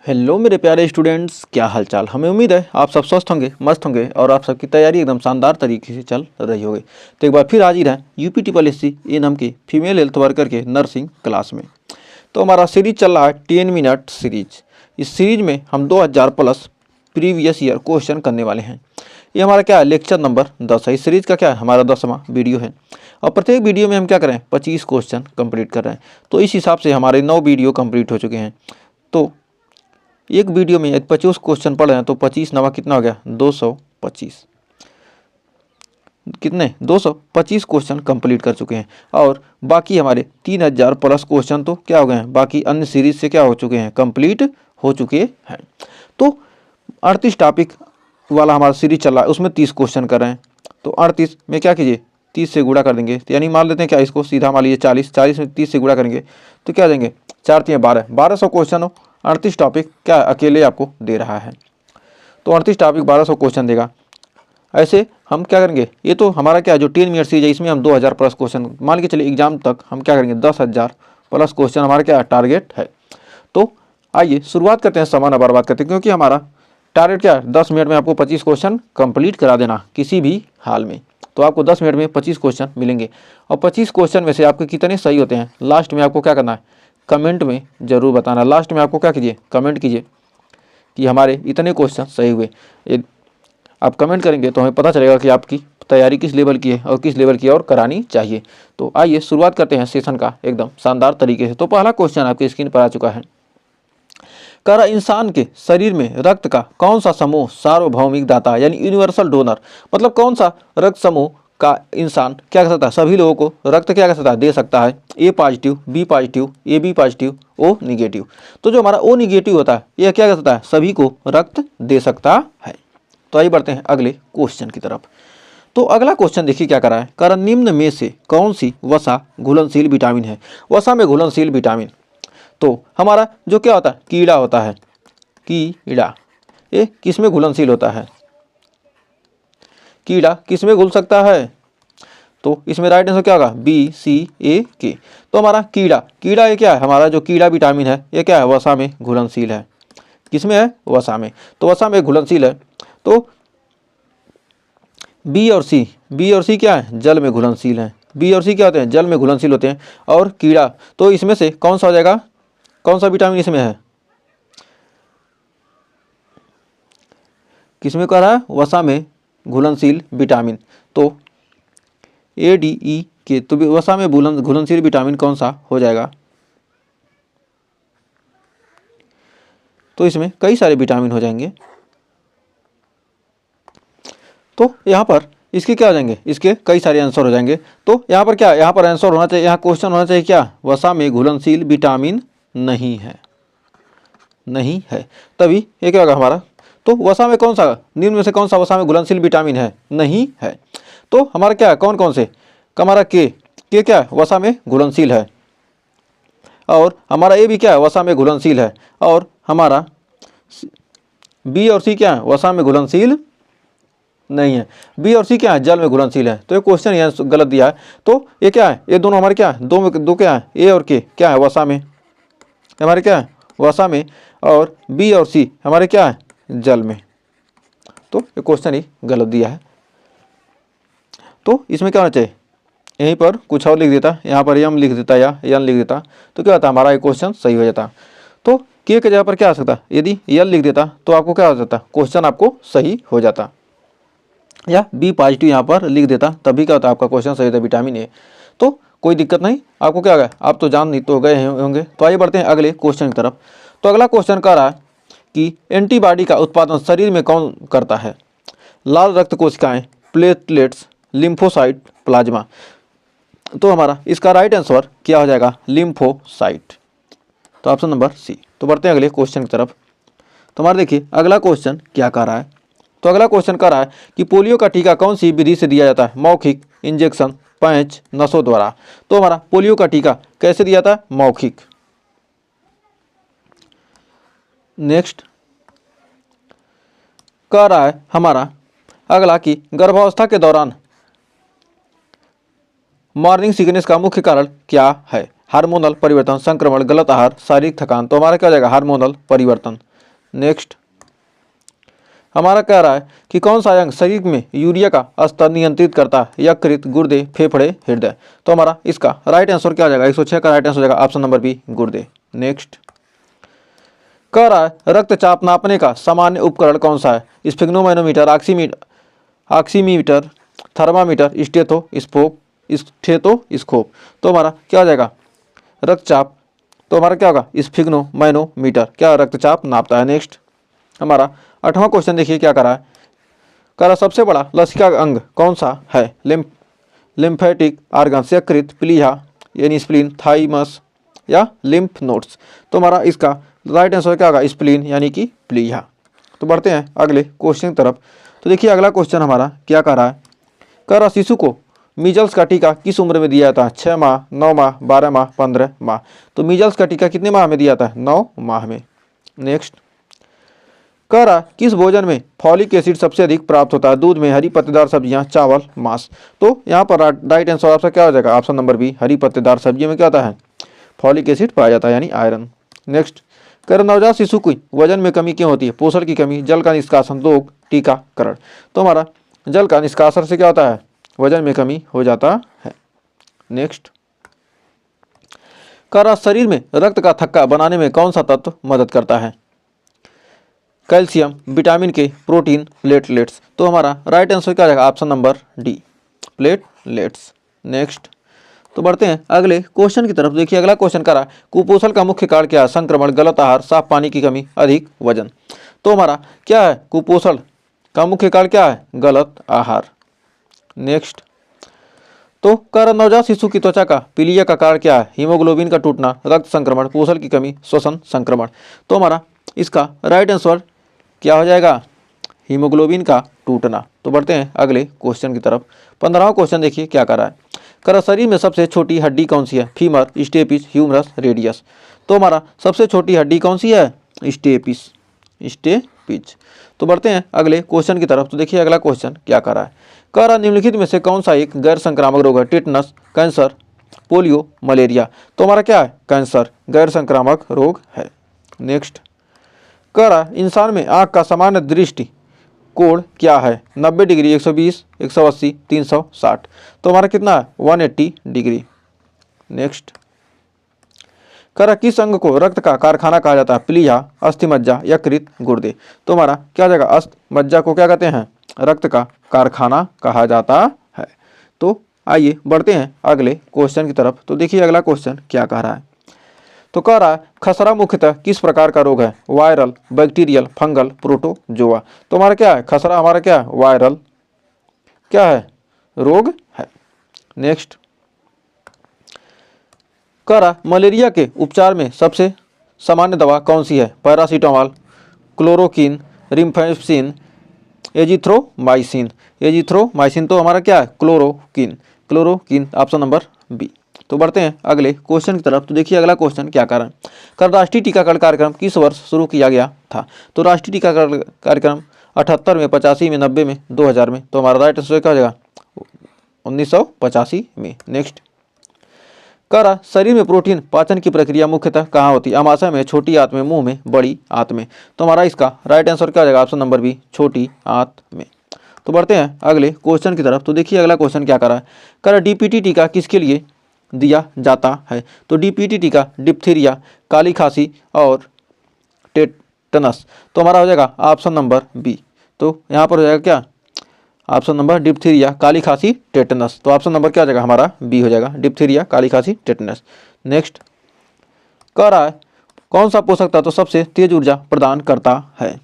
Hello मेरे प्यारे students, क्या हालचाल। हमें उम्मीद है आप सब स्वस्थ होंगे, मस्त होंगे और आप सबकी तैयारी एकदम शानदार तरीके से चल रही होगी। तो एक बार फिर हाजिर हैं यूपी ट्रिपल एससी ए नाम के फीमेल हेल्थ वर्कर के नर्सिंग क्लास में। तो हमारा सीरीज चल रहा है 10 मिनट सीरीज। इस सीरीज में हम 2000 प्लस प्रीवियस ईयर क्वेश्चन करने वाले हैं। ये हमारा क्या है, लेक्चर नंबर 10 है। इस सीरीज का क्या है, हमारा 10वां वीडियो है और प्रत्येक वीडियो में हम क्या करें, 25 क्वेश्चन कंप्लीट कर रहे हैं। तो इस हिसाब से हमारे 9 वीडियो कंप्लीट हो चुके हैं। तो एक वीडियो में यदि 25 क्वेश्चन पढ़ रहे हैं तो 25 नवा कितना हो गया, 225। कितने, 225 क्वेश्चन कंप्लीट कर चुके हैं और बाकी हमारे 3000 प्लस क्वेश्चन तो क्या हो गए हैं, बाकी अन्य सीरीज से क्या हो चुके हैं, कंप्लीट हो चुके हैं। तो 38 टॉपिक वाला हमारा सीरीज चल रहा है, उसमें 30 क्वेश्चन कर रहे हैं। तो 38 में क्या कीजिए, 30 से गुणा कर देंगे, यानी मान लेते हैं क्या, इसको सीधा मान लीजिए 40 में 30 से गुणा करेंगे तो क्या देंगे, 4 3 12, 1200 क्वेश्चन हो। 38 टॉपिक क्या अकेले आपको दे रहा है, तो 38 टॉपिक 1200 क्वेश्चन देगा। ऐसे हम क्या करेंगे, ये तो हमारा क्या जो 10 मिनट सीरीज है, इसमें हम 2000 प्लस क्वेश्चन मान के चलिए, एग्जाम तक हम क्या करेंगे, 10,000 प्लस क्वेश्चन हमारा क्या टारगेट है। तो आइए शुरुआत करते हैं, समय न बर्बाद करते हैं, क्योंकि हमारा टारगेट क्या है, 10 मिनट में आपको 25 क्वेश्चन कंप्लीट करा देना किसी भी हाल में। तो आपको 10 मिनट में 25 क्वेश्चन मिलेंगे और 25 क्वेश्चन में से आपके कितने सही होते हैं, लास्ट में आपको क्या करना है, कमेंट में ज़रूर बताना। लास्ट में आपको क्या कीजिए, कमेंट कीजिए कि हमारे इतने क्वेश्चन सही हुए। आप कमेंट करेंगे तो हमें पता चलेगा कि आपकी तैयारी किस लेवल की है और किस लेवल की और करानी चाहिए। तो आइए शुरुआत करते हैं सेशन का एकदम शानदार तरीके से। तो पहला क्वेश्चन आपकी स्क्रीन पर आ चुका है। करा इंसान के शरीर में रक्त का कौन सा समूह सार्वभौमिक दाता यानी यूनिवर्सल डोनर, मतलब कौन सा रक्त समूह का इंसान क्या कर सकता है, सभी लोगों को रक्त क्या कर सकता है, दे सकता है। A positive, B positive, A B positive, O negative. तो जो हमारा ओ निगेटिव होता है यह क्या कर सकता है, सभी को रक्त दे सकता है। तो आइए बढ़ते हैं अगले क्वेश्चन की तरफ। तो अगला क्वेश्चन देखिए क्या करा है, कारण निम्न में से कौन सी वसा घुलनशील विटामिन है। वसा में घुलनशील विटामिन, तो हमारा जो क्या होता है, कीड़ा होता है। कीड़ा ये किस में घुलनशील होता है, कीड़ा किस में घुल सकता है, तो इसमें राइट आंसर क्या होगा, बी सी ए के। तो हमारा कीड़ा, कीड़ा ये क्या है, हमारा जो कीड़ा विटामिन है ये क्या है, वसा में घुलनशील है। किसमें है, वसा में। तो वसा में घुलनशील है। तो बी और सी, बी और सी क्या है, जल में घुलनशील है। बी और सी क्या होते हैं, जल में घुलनशील होते हैं। और कीड़ा, तो इसमें से कौन सा हो जाएगा, कौन सा विटामिन इसमें है, किसमें कह रहा है, वसा में घुलनशील विटामिन। तो ए डी ई के, तो वसा में घुलनशील विटामिन कौन सा हो जाएगा, तो इसमें कई सारे विटामिन हो जाएंगे। तो यहाँ पर इसके क्या हो जाएंगे, इसके कई सारे आंसर हो जाएंगे। तो यहाँ पर क्या, यहाँ पर आंसर होना चाहिए, यहाँ क्वेश्चन होना चाहिए क्या, वसा में घुलनशील विटामिन नहीं है, नहीं है, तभी ये क्या होगा हमारा। तो वसा में कौन सा, निम्न में से कौन सा वसा में घुलनशील विटामिन है, नहीं है। तो हमारा क्या है, कौन कौन से, हमारा के क्या है, वसा में घुलनशील है। और हमारा ए भी क्या है, वसा में घुलनशील है। और हमारा बी और सी क्या है, वसा में घुलनशील नहीं है। बी और सी क्या है, जल में घुलनशील है। तो ये क्वेश्चन यहाँ गलत दिया है। तो ये क्या है, ये दोनों हमारे क्या है, दो क्या है, ए और के क्या है, वसा में, हमारे क्या है, वसा में। और बी और सी हमारे क्या है, जल में। तो ये क्वेश्चन ही गलत दिया है। तो इसमें क्या होना चाहिए, यहीं पर कुछ और लिख देता, यहाँ पर यम लिख देता या यन लिख देता, तो क्या होता हमारा ये क्वेश्चन सही हो जाता। तो के जगह पर क्या आ सकता, यदि यल लिख देता तो आपको क्या हो जाता, क्वेश्चन आपको सही हो जाता। या बी पॉजिटिव यहाँ पर लिख देता तभी क्या होता आपका क्वेश्चन सही होता, विटामिन ए। तो कोई दिक्कत नहीं, आपको क्या होगा, आप तो जान नहीं तो गए होंगे। तो आइए बढ़ते हैं अगले क्वेश्चन की तरफ। तो अगला क्वेश्चन कह रहा है कि एंटीबॉडी का उत्पादन शरीर में कौन करता है, लाल रक्त कोशिकाएं, प्लेटलेट्स, लिम्फोसाइट, प्लाज्मा। तो हमारा इसका राइट आंसर क्या हो जाएगा, लिम्फोसाइट। तो ऑप्शन नंबर सी। तो बढ़ते हैं अगले क्वेश्चन की तरफ। तो हमारा देखिए अगला क्वेश्चन क्या कह रहा है। तो अगला क्वेश्चन कह रहा है कि पोलियो का टीका कौन सी विधि से दिया जाता है, मौखिक, इंजेक्शन, पैच, नसों द्वारा। तो हमारा पोलियो का टीका कैसे दिया था, मौखिक। नेक्स्ट कह रहा है हमारा अगला कि गर्भावस्था के दौरान मॉर्निंग सिकनेस का मुख्य कारण क्या है, हार्मोनल परिवर्तन, संक्रमण, गलत आहार, शारीरिक थकान। तो हमारा क्या हो जाएगा, हार्मोनल परिवर्तन। नेक्स्ट हमारा कह रहा है कि कौन सा अंग शरीर में यूरिया का स्तर नियंत्रित करता है? यकृत, गुर्दे, फेफड़े, हृदय। तो हमारा इसका राइट आंसर क्या हो जाएगा? 106 का राइट आंसर हो जाएगा ऑप्शन नंबर बी, गुर्दे। नेक्स्ट कह रहा है रक्तचाप नापने का सामान्य उपकरण कौन सा है? Sphygmomanometer, oximeter, thermometer, stethoscope. तो हमारा क्या हो जाएगा? रक्तचाप। तो हमारा क्या होगा? स्फिग्नोमैनोमीटर क्या रक्तचाप नापता है। नेक्स्ट हमारा 8वां क्वेश्चन देखिए क्या करा है। कह रहा सबसे बड़ा लसिका अंग कौन सा है? लिम्फेटिक ऑर्गन्स, यकृत, प्लीहा यानी स्प्लीन, थाइमस या लिम्फ नोड्स। तो हमारा इसका राइट आंसर क्या होगा? स्प्लीन यानी कि प्लीहा। तो बढ़ते हैं अगले क्वेश्चन की तरफ। तो देखिए अगला क्वेश्चन हमारा क्या कह रहा है। कह रहा शिशु को मीजल्स का टीका किस उम्र में दिया जाता है? 6 माह, 9 माह, 12 माह, 15 माह। तो मीजल्स का टीका कितने माह में दिया जाता है? 9 माह में। नेक्स्ट कह रहा किस भोजन में फॉलिक एसिड सबसे अधिक प्राप्त होता है? दूध में, हरी पत्तेदार सब्जियां, चावल, मांस। तो यहाँ पर राइट आंसर आपका क्या हो जाएगा? ऑप्शन नंबर बी, हरी पत्तेदार सब्जियों में क्या होता है? फॉलिक एसिड पाया जाता है यानी आयरन। नेक्स्ट कह रहा नवजात शिशु की वजन में कमी क्यों होती है? पोषण की कमी, जल का निष्कासन, रोग, टीकाकरण। तो हमारा जल का निष्कासन से क्या होता है? वजन में कमी हो जाता है। नेक्स्ट कह रहा शरीर में रक्त का थक्का बनाने में कौन सा तत्व मदद करता है? कैल्शियम, विटामिन के, प्रोटीन, प्लेटलेट्स। तो हमारा राइट आंसर क्या जाएगा? Option number D, platelets. Next तो बढ़ते हैं अगले क्वेश्चन की तरफ। देखिए अगला क्वेश्चन करा कुपोषण का मुख्य कारण क्या है? संक्रमण, गलत आहार, साफ पानी की कमी, अधिक वजन। तो हमारा क्या है? कुपोषण का मुख्य कारण क्या है? गलत आहार। नेक्स्ट तो कारण नवजात शिशु की त्वचा का पीलिया का कारण क्या है? हीमोग्लोबिन का टूटना, रक्त संक्रमण, पोषण की कमी, श्वसन संक्रमण। तो हमारा इसका राइट आंसर क्या हो जाएगा? हीमोग्लोबिन का टूटना। तो बढ़ते हैं अगले क्वेश्चन की तरफ। 15वां क्वेश्चन देखिए क्या कर रहा है। कर शरीर में सबसे छोटी हड्डी कौन सी है? Femur, stapes, humerus, radius. तो हमारा सबसे छोटी हड्डी कौन सी है? स्टेपिस। तो बढ़ते हैं अगले क्वेश्चन की तरफ। तो देखिए अगला क्वेश्चन क्या कर रहा है। कह रहा निम्नलिखित में से कौन सा एक गैर संक्रामक रोग है? Tetanus, cancer, polio, malaria. तो हमारा क्या है? कैंसर गैर संक्रामक रोग है। नेक्स्ट कह रहा इंसान में आँख का सामान्य दृष्टि कोण क्या है? 90 डिग्री, 120, 180, 360। तो हमारा कितना है? 180 डिग्री। नेक्स्ट कह रहा किस अंग को रक्त का कारखाना कहा जाता है? प्लीहा, अस्थिमज्जा, यकृत, गुर्दे। तो हमारा क्या जाएगा? अस्थिमज्जा को क्या कहते हैं? रक्त का कारखाना कहा जाता है। तो आइए बढ़ते हैं अगले क्वेश्चन की तरफ। तो देखिए अगला क्वेश्चन क्या कह रहा है। तो कह रहा है खसरा मुख्यतः किस प्रकार का रोग है? Viral, bacterial, fungal, protozoa. तो हमारा क्या है? खसरा हमारा क्या है? वायरल क्या है? रोग है। नेक्स्ट कह रहा मलेरिया के उपचार में सबसे सामान्य दवा कौन सी है? Paracetamol, chloroquine, rifampicin, azithromycin. तो हमारा क्या है? Chloroquine option number B. तो बढ़ते हैं अगले क्वेश्चन की तरफ। तो देखिए अगला क्वेश्चन क्या कर रहा है। कल राष्ट्रीय टीकाकरण कार्यक्रम किस वर्ष शुरू किया गया था? तो राष्ट्रीय टीकाकरण कार्यक्रम 78 में, 85 में, 90 में, 2000 में। तो हमारा राइट आंसर क्या हो जाएगा? 1985 में। नेक्स्ट कह रहा शरीर में प्रोटीन पाचन की प्रक्रिया मुख्यतः कहाँ होती है? आमाशय में, छोटी आंत में, मुंह में, बड़ी आंत में। तो हमारा इसका राइट आंसर क्या हो जाएगा? ऑप्शन नंबर बी, छोटी आंत में। तो बढ़ते हैं अगले क्वेश्चन की तरफ। तो देखिए अगला क्वेश्चन क्या कर रहा है। कह रहा डीपीटी टीका किसके लिए दिया जाता है? तो डीपीटी टीका डिप्थीरिया, काली खांसी और टेटनस। तो हमारा हो जाएगा ऑप्शन नंबर बी। तो यहाँ पर हो जाएगा क्या? ऑप्शन नंबर डिप्थीरिया, काली खांसी, टेटनस। तो ऑप्शन नंबर क्या हो जाएगा? हमारा बी हो जाएगा, डिप्थीरिया, काली खांसी, टेटनस। नेक्स्ट कह रहा है कौन सा पोषक तत्व सबसे तेज ऊर्जा प्रदान करता है?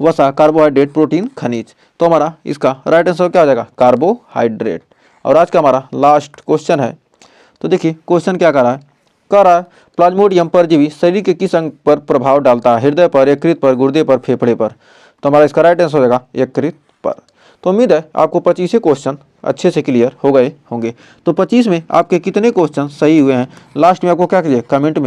वसा, कार्बोहाइड्रेट, प्रोटीन, खनिज। तो हमारा इसका राइट आंसर क्या हो जाएगा? कार्बोहाइड्रेट। और आज का हमारा लास्ट क्वेश्चन है। तो देखिए क्वेश्चन क्या कर रहा है। कह रहा है प्लाज्मोडियम परजीवी शरीर के किस अंग पर प्रभाव डालता है? हृदय पर, यकृत पर, गुर्दे पर, फेफड़े पर। तो हमारा इसका राइट आंसर हो जाएगा यकृत पर। तो उम्मीद है आपको 25 क्वेश्चन अच्छे से क्लियर हो गए होंगे। तो 25 में आपके कितने क्वेश्चन सही हुए हैं लास्ट में आपको क्या कीजिए? कमेंट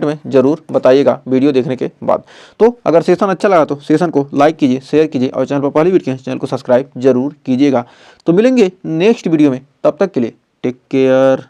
में जरूर बताइएगा वीडियो देखने के बाद। तो अगर सेशन अच्छा लगा तो सेशन को लाइक कीजिए, शेयर कीजिए और चैनल पर पहली वीडियो के चैनल को सब्सक्राइब जरूर कीजिएगा। तो मिलेंगे नेक्स्ट वीडियो में, तब तक के लिए टेक केयर।